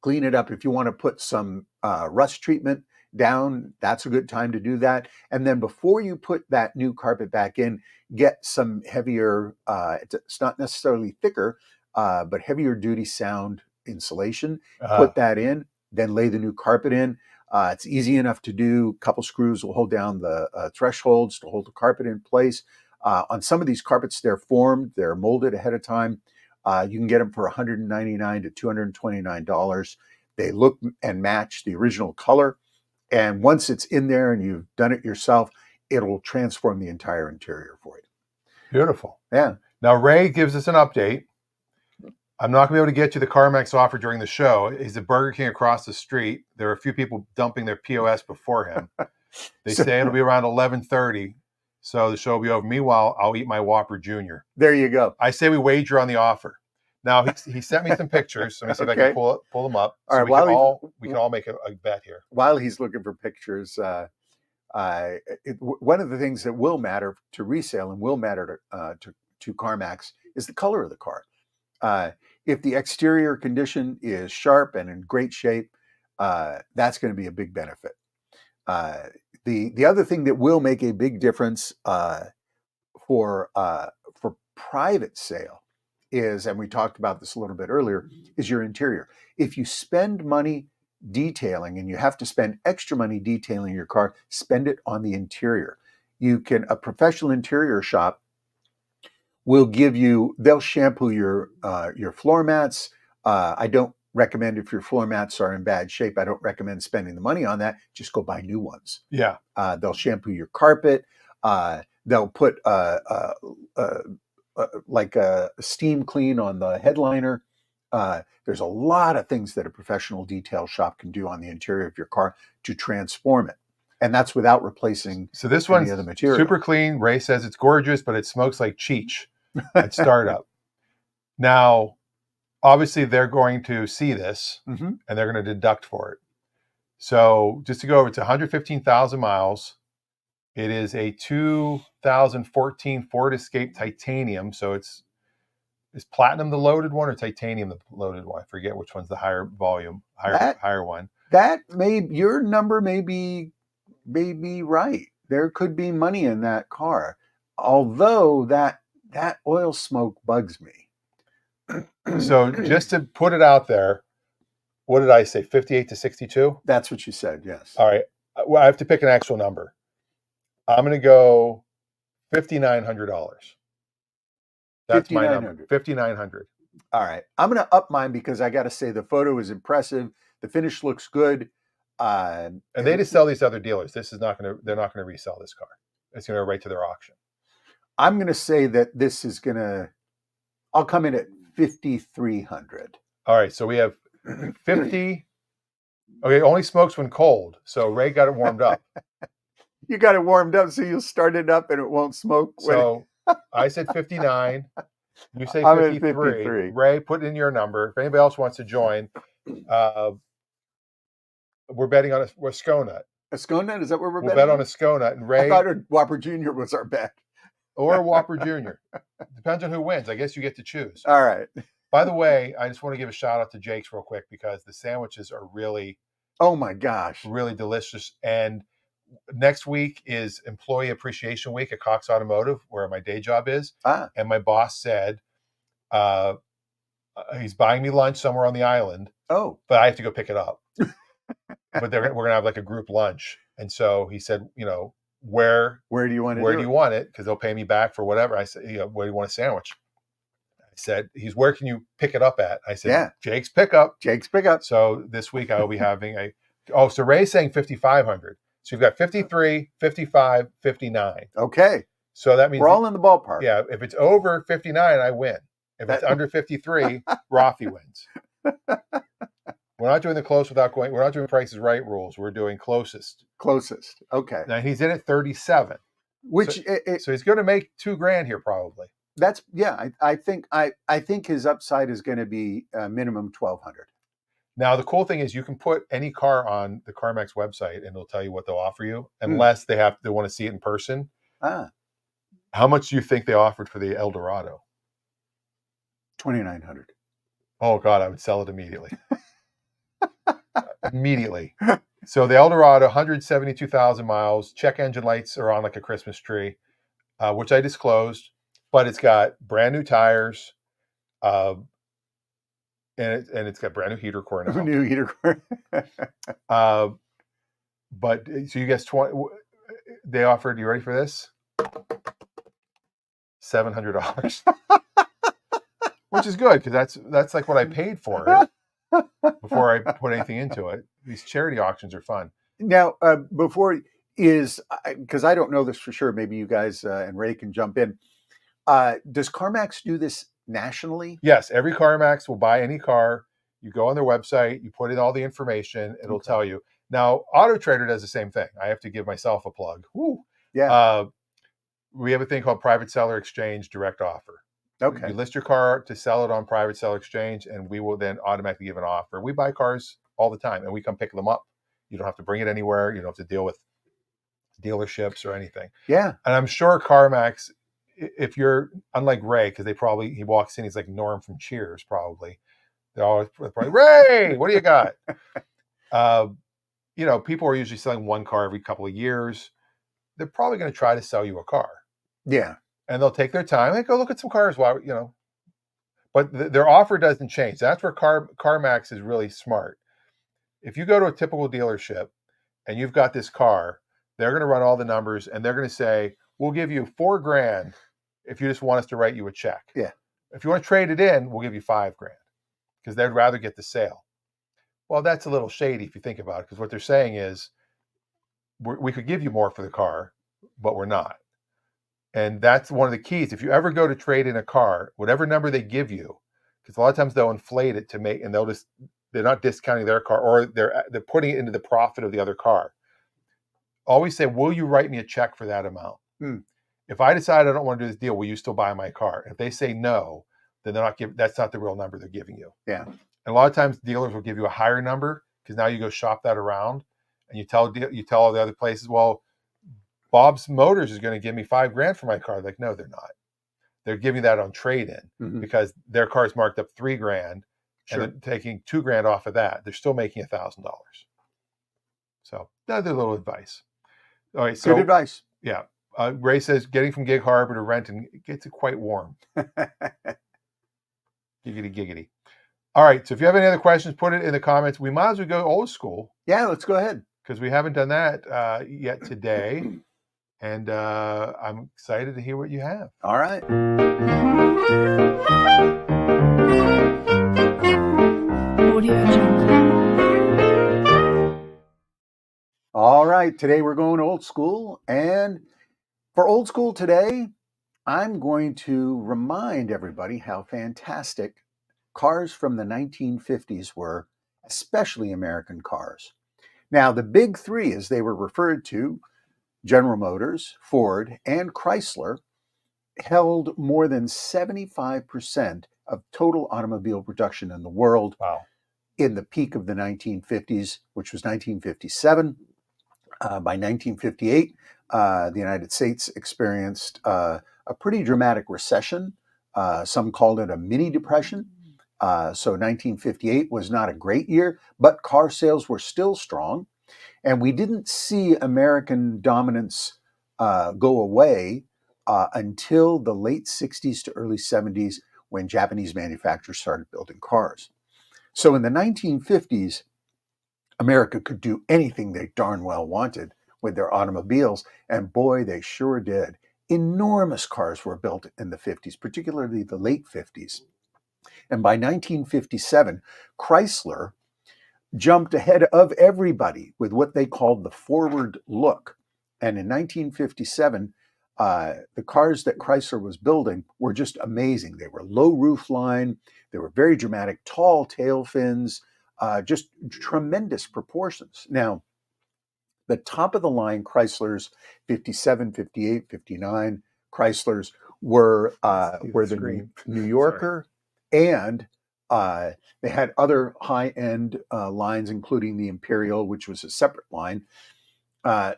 Clean it up. If you want to put some rust treatment down, that's a good time to do that. And then before you put that new carpet back in, get some heavier, it's not necessarily thicker, but heavier duty sound insulation. Put that in, then lay the new carpet in. It's easy enough to do. A couple screws will hold down the thresholds to hold the carpet in place. On some of these carpets, they're formed, they're molded ahead of time. You can get them for $199 to $229. They look and match the original color. And once it's in there and you've done it yourself, it'll transform the entire interior for you. Beautiful. Yeah. Now, Ray gives us an update. I'm not going to be able to get you the CarMax offer during the show. He's at Burger King across the street. There are a few people dumping their POS before him. They say it'll be around 11:30, so the show will be over. Meanwhile, I'll eat my Whopper Jr. There you go. I say we wager on the offer. Now, he sent me some pictures. Let me see if I can pull them up. All so right, we can all make a bet here. While he's looking for pictures, one of the things that will matter to resale and will matter to CarMax is the color of the car. If the exterior condition is sharp and in great shape, that's going to be a big benefit. The other thing that will make a big difference for private sale is, and we talked about this a little bit earlier, is your interior. If you spend money detailing and you have to spend extra money detailing your car, spend it on the interior. A professional interior shop will they'll shampoo your floor mats. I don't recommend, if your floor mats are in bad shape, I don't recommend spending the money on that. Just go buy new ones. Yeah. They'll shampoo your carpet. They'll put like a steam clean on the headliner. There's a lot of things that a professional detail shop can do on the interior of your car to transform it. And that's without replacing this one's any of the material. Super clean. Ray says it's gorgeous, but it smokes like Cheech at startup. Now, obviously, they're going to see this, and they're going to deduct for it. So just to go over, it's 115,000 miles. It is a 2014 Ford Escape Titanium. So is Platinum the loaded one or Titanium the loaded one? I forget which one's the higher volume, higher one. Your number may be right. There could be money in that car. Although that oil smoke bugs me. So just to put it out there, what did I say? 58 to 62? That's what you said, yes. All right. Well, I have to pick an actual number. I'm going to go $5,900. That's my number. $5,900. All right. I'm going to up mine because I got to say the photo is impressive. The finish looks good. And they just sell these other dealers. They're not going to resell this car. It's going to go right to their auction. I'm going to say that this is I'll come in at 5,300. All right. So we have 50. Okay. Only smokes when cold. So Ray got it warmed up. You got it warmed up so you'll start it up and it won't smoke. So I said 59. You say 53. Ray, put in your number. If anybody else wants to join, we're betting on a Sconut. A Sconut? Is that what we'll betting on? We'll bet on a Sconut. And Ray, I thought Whopper Jr. was our bet. Or Whopper Jr. Depends on who wins. I guess you get to choose. All right. By the way, I just want to give a shout out to Jake's real quick because the sandwiches are really, oh my gosh, really delicious. And next week is Employee Appreciation Week at Cox Automotive, where my day job is. And my boss said he's buying me lunch somewhere on the island. Oh, but I have to go pick it up. But we're going to have like a group lunch. And so he said, where do you want it? Where do you want it? Because they'll pay me back for whatever. I said, where do you want a sandwich? I said, where can you pick it up at? I said, yeah. Jake's Pickup. So this week I will be having so Ray's saying 5,500. So you've got 53, 55, 59. Okay. So that means we're all in the ballpark. Yeah. If it's over 59, I win. If it's under 53, Raffi wins. We're not doing the close without going. We're not doing Price is Right rules. We're doing closest. Okay. Now he's in at 37. So he's going to make $2,000 here probably. I think his upside is going to be minimum 1,200. Now the cool thing is you can put any car on the CarMax website and it'll tell you what they'll offer you, unless they want to see it in person. How much do you think they offered for the Eldorado? 2,900. Oh God, I would sell it immediately. Immediately. So the Eldorado, 172,000 miles. Check engine lights are on like a Christmas tree, which I disclosed. But it's got brand new tires, and it's got brand new heater core now. New heater core. But so you guess 20. They offered. You ready for this? $700, which is good because that's like what I paid for it before I put anything into it. These charity auctions are fun. Now, because I don't know this for sure. Maybe you guys and Ray can jump in. Does CarMax do this nationally? Yes, every CarMax will buy any car. You go on their website, you put in all the information, it'll tell you. Now, Auto Trader does the same thing. I have to give myself a plug. Woo. Yeah. We have a thing called Private Seller Exchange Direct Offer. Okay. You list your car to sell it on Private Seller Exchange, and we will then automatically give an offer. We buy cars all the time, and we come pick them up. You don't have to bring it anywhere. You don't have to deal with dealerships or anything. Yeah. And I'm sure CarMax, if you're unlike Ray, because he walks in, he's like Norm from Cheers, probably. They're always probably, Ray, what do you got? People are usually selling one car every couple of years. They're probably going to try to sell you a car. Yeah. And they'll take their time. They go look at some cars while, but their offer doesn't change. That's where CarMax is really smart. If you go to a typical dealership and you've got this car, they're going to run all the numbers and they're going to say, we'll give you $4,000 if you just want us to write you a check. Yeah. If you want to trade it in, we'll give you $5,000 because they'd rather get the sale. Well, that's a little shady if you think about it, because what they're saying is we could give you more for the car, but we're not. And that's one of the keys. If you ever go to trade in a car, whatever number they give you, because a lot of times they'll inflate it to make, and they're not discounting their car, or they're putting it into the profit of the other car. Always say, will you write me a check for that amount? If I decide I don't want to do this deal, will you still buy my car? If they say no, then that's not the real number they're giving you. Yeah. And a lot of times dealers will give you a higher number because now you go shop that around and you tell all the other places, well, Bob's Motors is going to give me $5,000 for my car. Like, no, they're not. They're giving that on trade-in because their car's marked up $3,000 and they're taking $2,000 off of that. They're still making $1,000. So another little advice. All right. So good advice. Yeah. Ray says getting from Gig Harbor to Renton gets it quite warm. Giggity. All right. So if you have any other questions, put it in the comments. We might as well go old school. Yeah, let's go ahead. Because we haven't done that yet today. And I'm excited to hear what you have. All right. All right. Today we're going old school. And for old school today, I'm going to remind everybody how fantastic cars from the 1950s were, especially American cars. Now, the big three, as they were referred to, General Motors, Ford, and Chrysler, held more than 75% of total automobile production in the world. Wow. In the peak of the 1950s, which was 1957. By 1958, the United States experienced a pretty dramatic recession. Some called it a mini depression. So 1958 was not a great year, but car sales were still strong. And we didn't see American dominance go away until the late 60s to early 70s, when Japanese manufacturers started building cars. So in the 1950s, America could do anything they darn well wanted with their automobiles, and boy, they sure did. Enormous cars were built in the 50s, particularly the late 50s. And by 1957, Chrysler jumped ahead of everybody with what they called the forward look. And in 1957, the cars that Chrysler was building were just amazing. They were low roof line, they were very dramatic, tall tail fins, just tremendous proportions. Now, the top of the line Chryslers, 57, 58, 59 Chryslers were the New Yorker, and they had other high-end lines, including the Imperial, which was a separate line.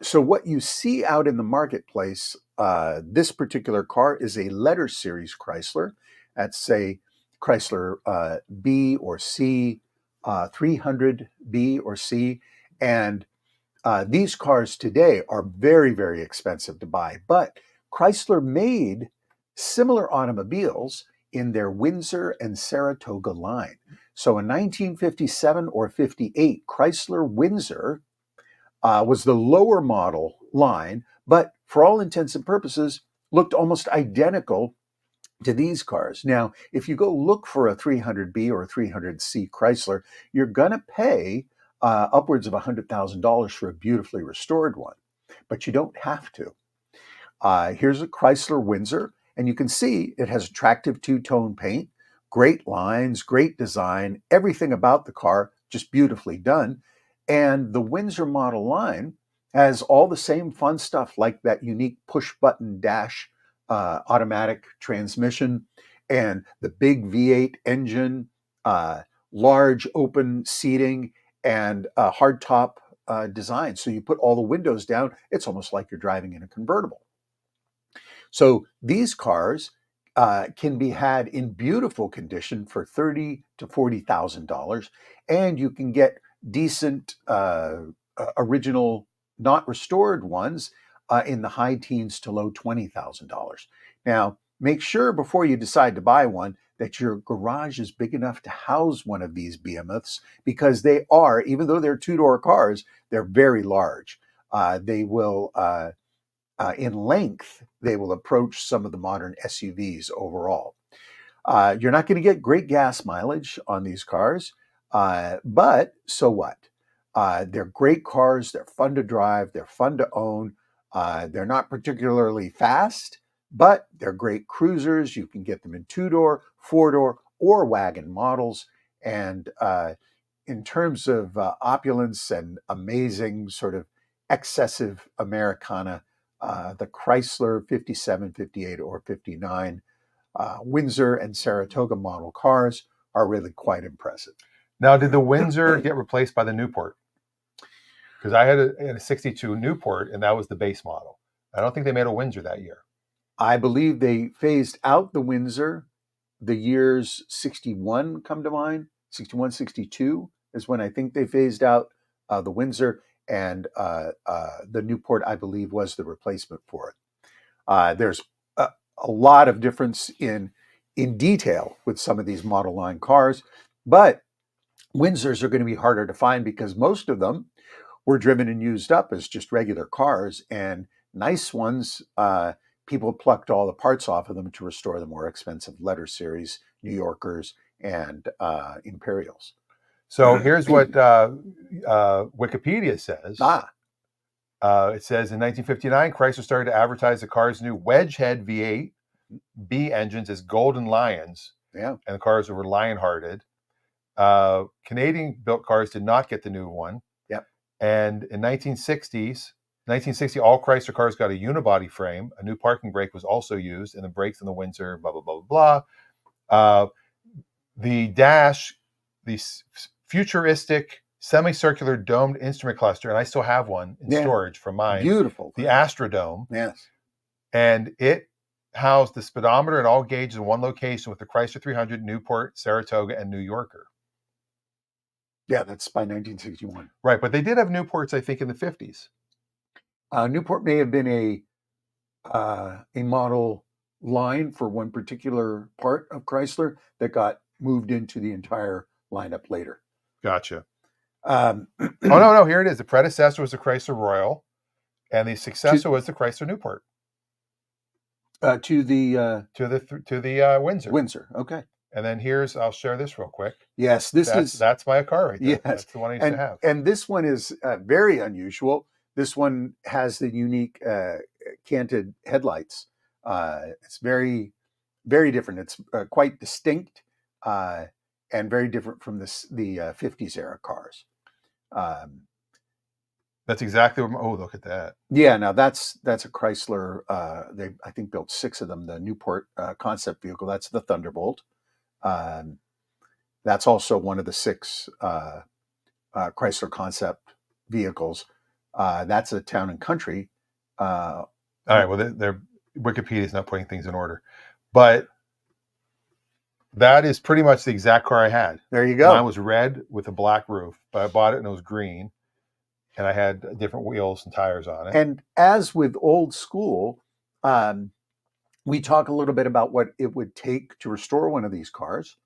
So what you see out in the marketplace, this particular car is a letter series Chrysler. That's a Chrysler B or C, 300B or C. And these cars today are very, very expensive to buy. But Chrysler made similar automobiles in their Windsor and Saratoga line. So in 1957 or 58, Chrysler Windsor was the lower model line, but for all intents and purposes, looked almost identical to these cars. Now, if you go look for a 300B or a 300C Chrysler, you're going to pay upwards of $100,000 for a beautifully restored one, but you don't have to. Here's a Chrysler Windsor, And you can see it has attractive two-tone paint, great lines, great design, everything about the car just beautifully done. And the Windsor model line has all the same fun stuff, like that unique push-button dash automatic transmission and the big V8 engine, large open seating, and a hardtop design. So you put all the windows down, it's almost like you're driving in a convertible. So these cars can be had in beautiful condition for $30,000 to $40,000, and you can get decent original, not restored ones in the high teens to low $20,000. Now, make sure before you decide to buy one that your garage is big enough to house one of these behemoths, because they are, even though they're two-door cars, they're very large. They will, in length, they will approach some of the modern SUVs overall. You're not going to get great gas mileage on these cars, but so what? They're great cars. They're fun to drive. They're fun to own. They're not particularly fast, but they're great cruisers. You can get them in two-door, four-door, or wagon models. And in terms of opulence and amazing sort of excessive Americana, the Chrysler 57, 58, or 59 Windsor and Saratoga model cars are really quite impressive. Now, did the Windsor get replaced by the Newport? Because I had a 62 Newport, and that was the base model. I don't think they made a Windsor that year. I believe they phased out the Windsor. The years 61 come to mind. 61, 62 is when I think they phased out the Windsor, and the Newport, I believe, was the replacement for it. There's a lot of difference in detail with some of these model line cars, but Windsors are going to be harder to find because most of them were driven and used up as just regular cars, and nice ones, people plucked all the parts off of them to restore the more expensive letter series, New Yorkers, and Imperials. So here's what Wikipedia says. It says in 1959, Chrysler started to advertise the car's new wedge-head V8 B engines as Golden Lions. Yeah. And the cars were lion-hearted. Canadian-built cars did not get the new one. Yep. And in 1960, all Chrysler cars got a unibody frame. A new parking brake was also used, and the brakes in the Windsor, blah, blah, blah, blah, blah. The dash, the futuristic semicircular domed instrument cluster, and I still have one in storage from mine. Beautiful. The Astrodome. Yes. And it housed the speedometer and all gauges in one location with the Chrysler 300, Newport, Saratoga, and New Yorker. Yeah, that's by 1961. Right, but they did have Newports, I think, in the 50s. Newport may have been a model line for one particular part of Chrysler that got moved into the entire lineup later. Gotcha. Oh, no, here it is. The predecessor was the Chrysler Royal, and the successor was the Chrysler Newport. To the Windsor. Windsor, okay. And then I'll share this real quick. Yes, that's my car right there. Yes. That's the one I used to have. And this one is very unusual. This one has the unique canted headlights. It's very, very different. It's quite distinct and very different from the 50s era cars. That's exactly what. Oh, look at that. Yeah, now that's a Chrysler. They, I think, built 6 of them. The Newport concept vehicle. That's the Thunderbolt. That's also one of the 6 Chrysler concept vehicles. That's a Town and Country. All right. Well, Wikipedia is not putting things in order, but that is pretty much the exact car I had. There you go. Mine was red with a black roof, but I bought it and it was green, and I had different wheels and tires on it. And as with old school, we talk a little bit about what it would take to restore one of these cars.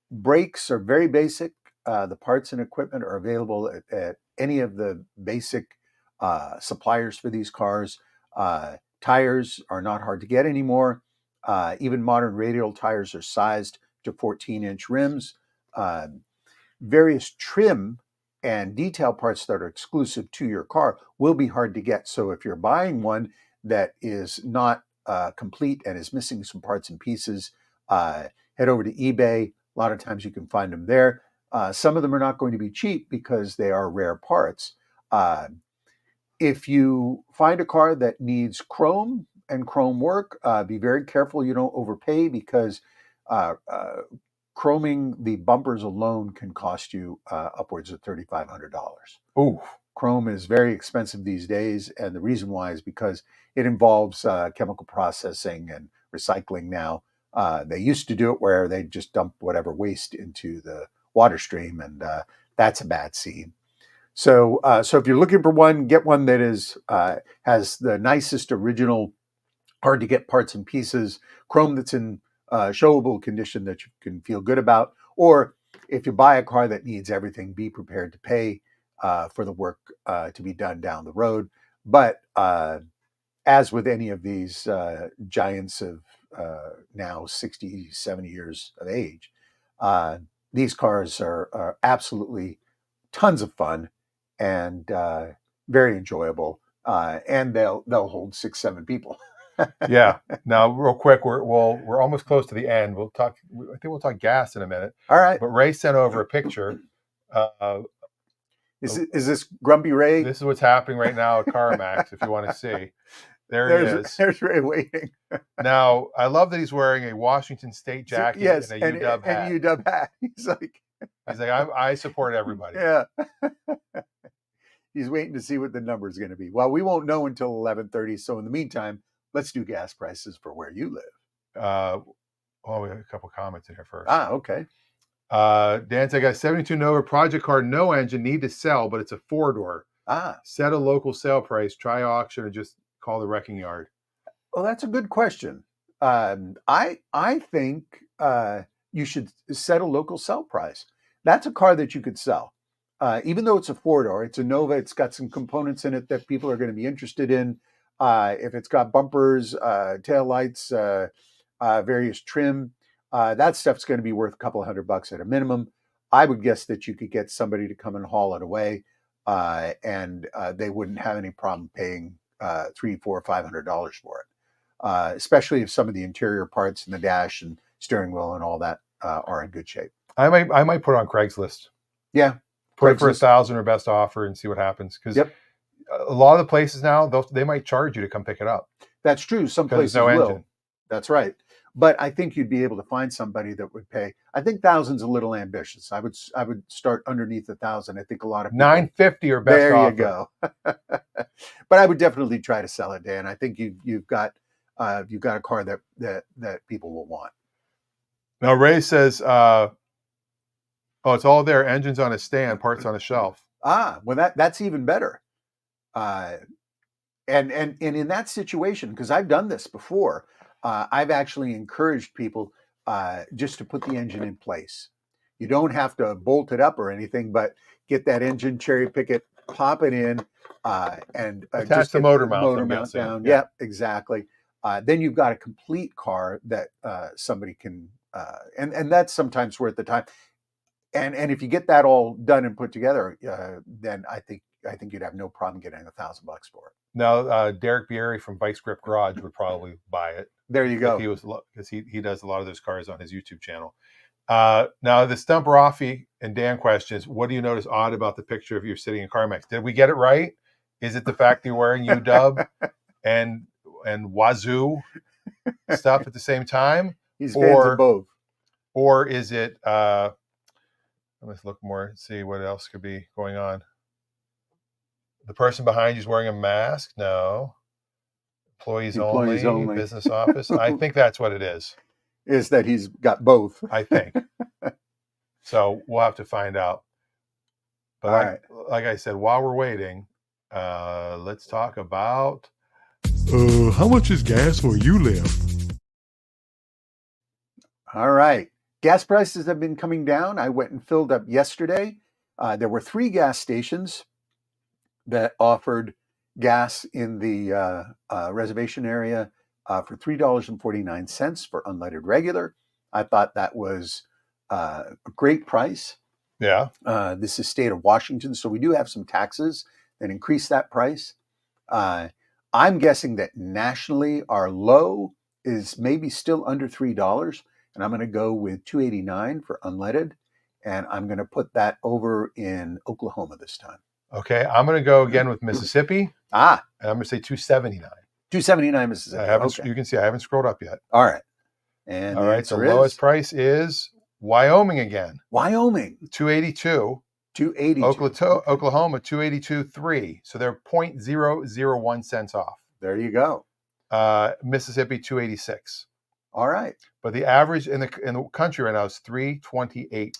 Brakes are very basic. The parts and equipment are available at any of the basic suppliers for these cars. Tires are not hard to get anymore. Even modern radial tires are sized to 14-inch rims. Various trim and detail parts that are exclusive to your car will be hard to get. So if you're buying one that is not complete and is missing some parts and pieces, head over to eBay. A lot of times you can find them there. Some of them are not going to be cheap because they are rare parts. If you find a car that needs chrome and chrome work, be very careful you don't overpay, because chroming the bumpers alone can cost you upwards of $3,500. Ooh. Chrome is very expensive these days, and the reason why is because it involves chemical processing and recycling now. They used to do it where they just dump whatever waste into the water stream, and that's a bad scene. So if you're looking for one, get one that has the nicest original, hard to get parts and pieces, chrome that's in showable condition that you can feel good about. Or if you buy a car that needs everything, be prepared to pay for the work to be done down the road. But as with any of these giants of now 60, 70 years of age, these cars are absolutely tons of fun and very enjoyable, and they'll hold 6, 7 people. Yeah. Now, real quick, we're almost close to the end. I think we'll talk gas in a minute. All right. But Ray sent over a picture. Is this Grumpy Ray? This is what's happening right now at CarMax. If you want to see, there he is. There's Ray waiting. Now, I love that he's wearing a Washington State jacket yes, and a UW hat. And UW hat. He's like, I support everybody. Yeah. He's waiting to see what the number is going to be. Well, we won't know until 11:30. So in the meantime, let's do gas prices for where you live. We have a couple comments in here first. Okay. Dan said, I got 72 Nova project car, no engine, need to sell, but it's a 4-door. Set a local sale price, try auction, or just call the wrecking yard. Well, that's a good question. I think you should set a local sell price. That's a car that you could sell. Even though it's a 4-door, it's a Nova, it's got some components in it that people are going to be interested in. If it's got bumpers, taillights, various trim, that stuff's going to be worth a couple $100 at a minimum. I would guess that you could get somebody to come and haul it away, and they wouldn't have any problem paying $300, $400, $500 for it. Especially if some of the interior parts and the dash and steering wheel and all that are in good shape. I might put it on Craigslist. Yeah. Put it for 1,000 or best offer and see what happens. Because a lot of the places now, they might charge you to come pick it up. That's true. Some places no will. Engine. That's right. But I think you'd be able to find somebody that would pay. I think 1,000's a little ambitious. I would start underneath 1,000. I think a lot of people, $950 or best there offer. You go. But I would definitely try to sell it, Dan. I think you've got a car that people will want. Now Ray says, it's all there. Engines on a stand, parts on a shelf. Well, that's even better. And in that situation, because I've done this before, I've actually encouraged people just to put the engine in place. You don't have to bolt it up or anything, but get that engine, cherry pick it, pop it in, and attach just the motor mount down. Yeah, exactly. Then you've got a complete car that somebody can, and that's sometimes worth the time. And if you get that all done and put together, then I think you'd have no problem getting $1,000 for it. Now, Derek Bieri from Vice Grip Garage would probably buy it. There you go. Because he does a lot of those cars on his YouTube channel. Now, the Stump Raffi and Dan questions: what do you notice odd about the picture of you sitting in CarMax? Did we get it right? Is it the fact that you're wearing UW and Wazoo stuff at the same time? He's fans of both. Or is it? Let's look more, see what else could be going on. The person behind you is wearing a mask? No. Employees only, business office. I think that's what it is. Is that he's got both. I think. So we'll have to find out. But like I said, while we're waiting, let's talk about how much is gas where you live? All right. Gas prices have been coming down. I went and filled up yesterday. There were 3 gas stations that offered gas in the reservation area for $3.49 for unleaded regular. I thought that was a great price. Yeah. This is state of Washington, so we do have some taxes that increase that price. I'm guessing that nationally our low is maybe still under $3, and I'm going to go with $2.89 for unleaded, and I'm going to put that over in Oklahoma this time. Okay, I'm going to go again with Mississippi. And I'm going to say $2.79. $2.79 Mississippi. I haven't. Okay. You can see I haven't scrolled up yet. All right. And all right. The lowest price is Wyoming again. Wyoming. $2.82. $2.82. Oklahoma, $2.82.3. So they're 0.001 cents off. There you go. Mississippi, $2.86. All right. But the average in the country right now is $3.28.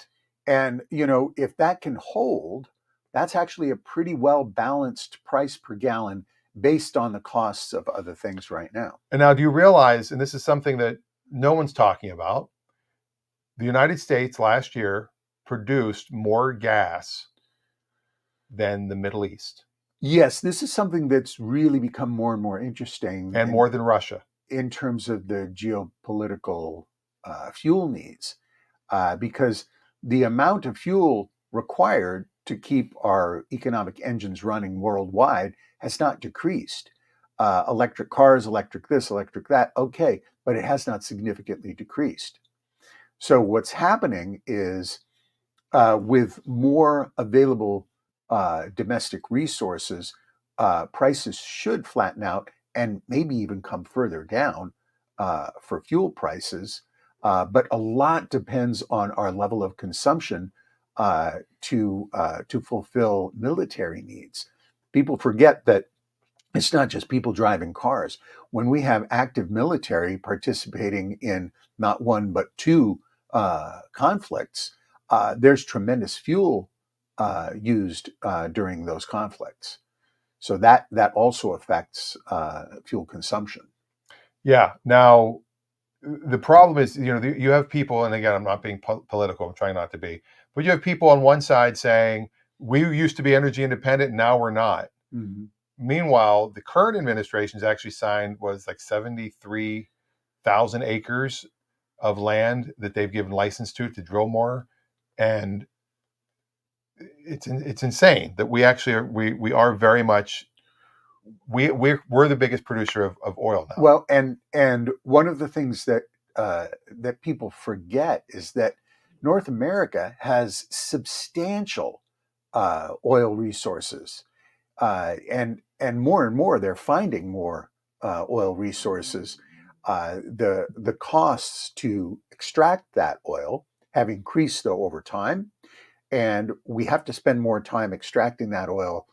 And if that can hold, that's actually a pretty well balanced price per gallon based on the costs of other things right now. And now, do you realize, and this is something that no one's talking about, the United States last year produced more gas than the Middle East. Yes, this is something that's really become more and more interesting. And more than Russia. In terms of the geopolitical fuel needs, because the amount of fuel required to keep our economic engines running worldwide has not decreased. Electric cars, electric this, electric that, okay, but it has not significantly decreased. So what's happening is with more available domestic resources, prices should flatten out and maybe even come further down for fuel prices. But a lot depends on our level of consumption to fulfill military needs. People forget that it's not just people driving cars. When we have active military participating in not one but two conflicts, there's tremendous fuel used during those conflicts. So that also affects fuel consumption. Yeah. Now, the problem is, you have people, and again, I'm not being political, I'm trying not to be, but you have people on one side saying, we used to be energy independent, and now we're not. Mm-hmm. Meanwhile, the current administration's actually signed was like 73,000 acres of land that they've given license to drill more. And it's insane that we actually are very much, we're the biggest producer of oil now. Well, and one of the things that that people forget is that North America has substantial oil resources, and more they're finding more oil resources. The costs to extract that oil have increased though over time, and we have to spend more time extracting that oil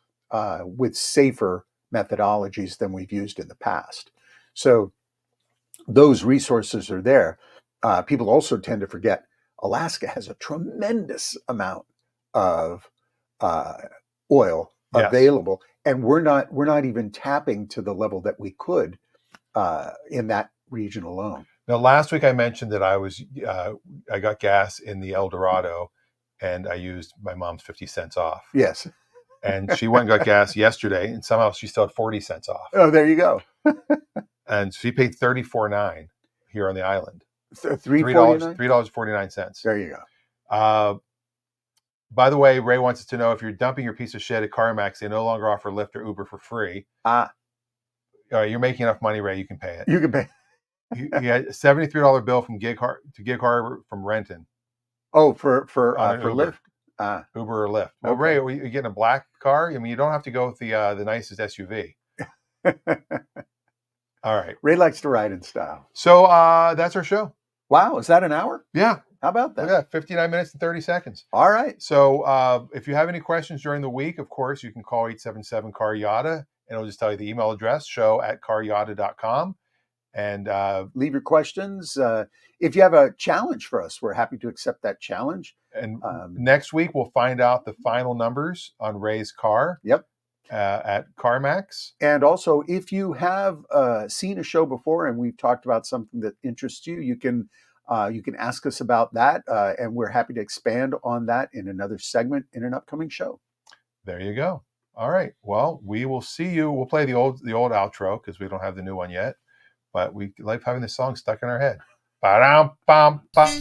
with safer methodologies than we've used in the past. So those resources are there. People also tend to forget Alaska has a tremendous amount of oil available, and we're not even tapping to the level that we could in that region alone. Now, last week I mentioned that I got gas in the El Dorado, and I used my mom's 50 cents off. Yes. And she went and got gas yesterday, and somehow she still had 40 cents off. Oh, there you go. And she paid $34.09 here on the island. $3.49? There you go. By the way, Ray wants us to know, if you're dumping your piece of shit at CarMax, they no longer offer Lyft or Uber for free. You're making enough money, Ray, you can pay it. You can pay. He had a $73 bill from Gig Harbor from Renton. Oh, for Lyft? Uber or Lyft. Well, okay. Ray, are you getting a black car? I mean, you don't have to go with the nicest SUV. All right. Ray likes to ride in style. So that's our show. Wow, is that an hour? Yeah. How about that? Yeah, 59 minutes and 30 seconds. All right. So if you have any questions during the week, of course, you can call 877-CAR-YADA, and it'll just tell you the email address, show@caryada.com. And leave your questions. If you have a challenge for us, we're happy to accept that challenge. And next week, we'll find out the final numbers on Ray's car. Yep. At CarMax. And also, if you have seen a show before and we've talked about something that interests you, you can ask us about that, and we're happy to expand on that in another segment in an upcoming show. There you go. All right. Well, we will see you. We'll play the old outro because we don't have the new one yet, but we like having this song stuck in our head. Ba-dum, bum, bum.